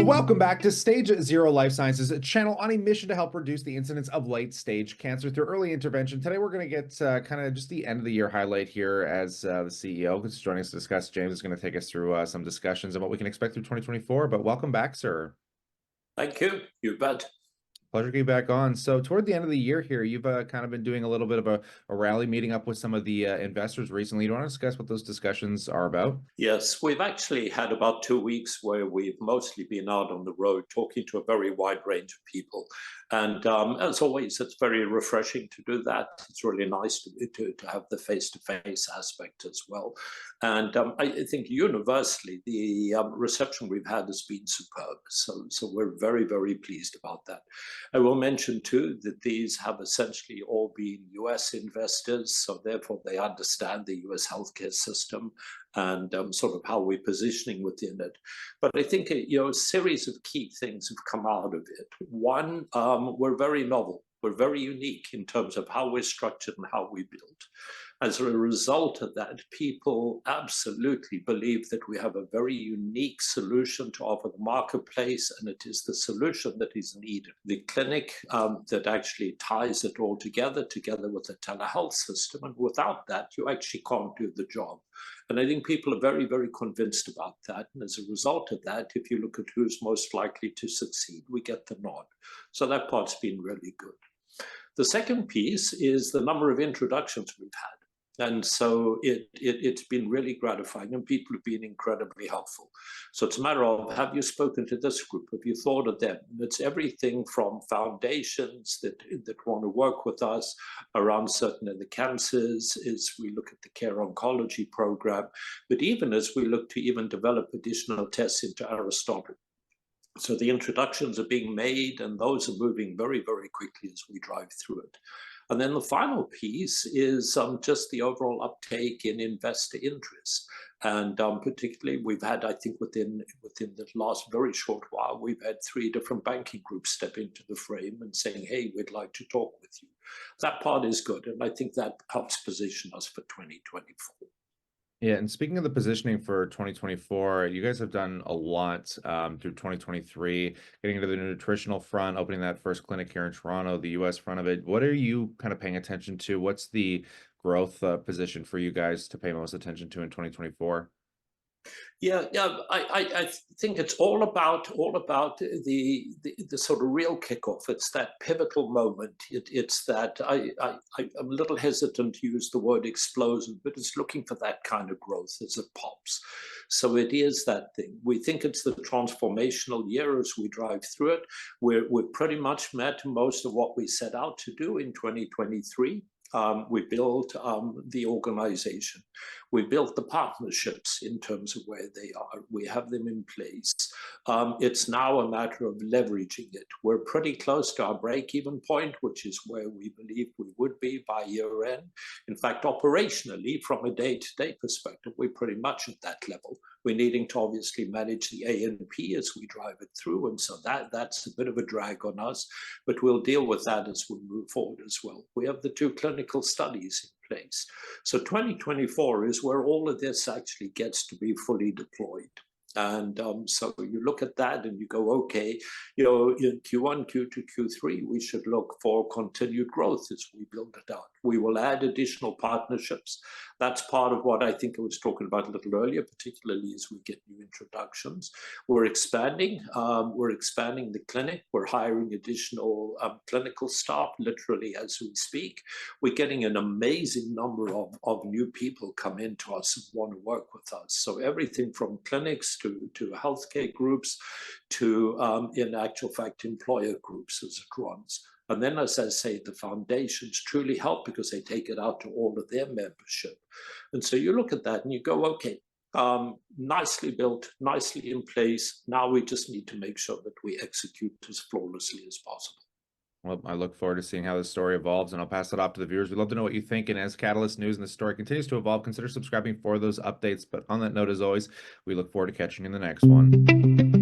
Welcome back to Stage Zero Life Sciences, a channel on a mission to help reduce the incidence of late stage cancer through early intervention. Today, we're going to get kind of just the end of the year highlight here as the CEO who's joining us to discuss. James is going to take us through some discussions of what we can expect through 2024. But welcome back, sir. Thank you. You bet. Pleasure to be back on. So toward the end of the year here, you've kind of been doing a little bit of a rally, meeting up with some of the investors recently. Do you want to discuss what those discussions are about? Yes, we've actually had about 2 weeks where we've mostly been out on the road talking to a very wide range of people. And as always, it's very refreshing to do that. It's really nice to have the face-to-face aspect as well. And I think universally, the reception we've had has been superb. So we're very, very pleased about that. I will mention too that these have essentially all been US investors, so therefore they understand the US healthcare system and sort of how we're positioning within it. But I think a series of key things have come out of it. One, we're very novel. We're very unique in terms of how we're structured and how we build. As a result of that, people absolutely believe that we have a very unique solution to offer the marketplace, and it is the solution that is needed. The clinic that actually ties it all together with the telehealth system, and without that, you actually can't do the job. And I think people are very, very convinced about that. And as a result of that, if you look at who's most likely to succeed, we get the nod. So that part's been really good. The second piece is the number of introductions we've had. And so it's been really gratifying, and people have been incredibly helpful. So it's a matter of, have you spoken to this group? Have you thought of them? And it's everything from foundations that want to work with us around certain of the cancers, as we look at the Care Oncology program, but even as we look to even develop additional tests into Aristotle. So the introductions are being made, and those are moving very, very quickly as we drive through it. And then the final piece is just the overall uptake in investor interest. And particularly, we've had, I think, within the last very short while, we've had 3 different banking groups step into the frame and saying, hey, we'd like to talk with you. That part is good, and I think that helps position us for 2024. Yeah, and speaking of the positioning for 2024, you guys have done a lot through 2023, getting into the nutritional front, opening that first clinic here in Toronto, the US front of it. What are you kind of paying attention to? What's the growth position for you guys to pay most attention to in 2024? Yeah, I think it's all about the sort of real kickoff. It's that pivotal moment. It's that I'm a little hesitant to use the word explosion, but it's looking for that kind of growth as it pops. So it is that thing. We think it's the transformational year as we drive through it. We're pretty much met most of what we set out to do in 2023. We built the organization. We built the partnerships in terms of where they are. We have them in place. It's now a matter of leveraging it. We're pretty close to our break-even point, which is where we believe we would be by year end. In fact, operationally, from a day-to-day perspective, we're pretty much at that level. We're needing to obviously manage the A&P as we drive it through, and so that's a bit of a drag on us, but we'll deal with that as we move forward as well. We have the 2 clinical studies in place. So 2024 is where all of this actually gets to be fully deployed. And so you look at that and you go, okay, in Q1, Q2, Q3, we should look for continued growth as we build it out. We will add additional partnerships. That's part of what I think I was talking about a little earlier, particularly as we get new introductions. We're expanding the clinic. We're hiring additional clinical staff, literally as we speak. We're getting an amazing number of new people come into us and want to work with us. So everything from clinics to healthcare groups to, in actual fact, employer groups as it runs. And then, as I say, the foundations truly help because they take it out to all of their membership. And so you look at that and you go, okay, nicely built, nicely in place. Now we just need to make sure that we execute as flawlessly as possible. Well, I look forward to seeing how this story evolves, and I'll pass it off to the viewers. We'd love to know what you think, and as Catalyst News and the story continues to evolve, consider subscribing for those updates. But on that note, as always, we look forward to catching you in the next one.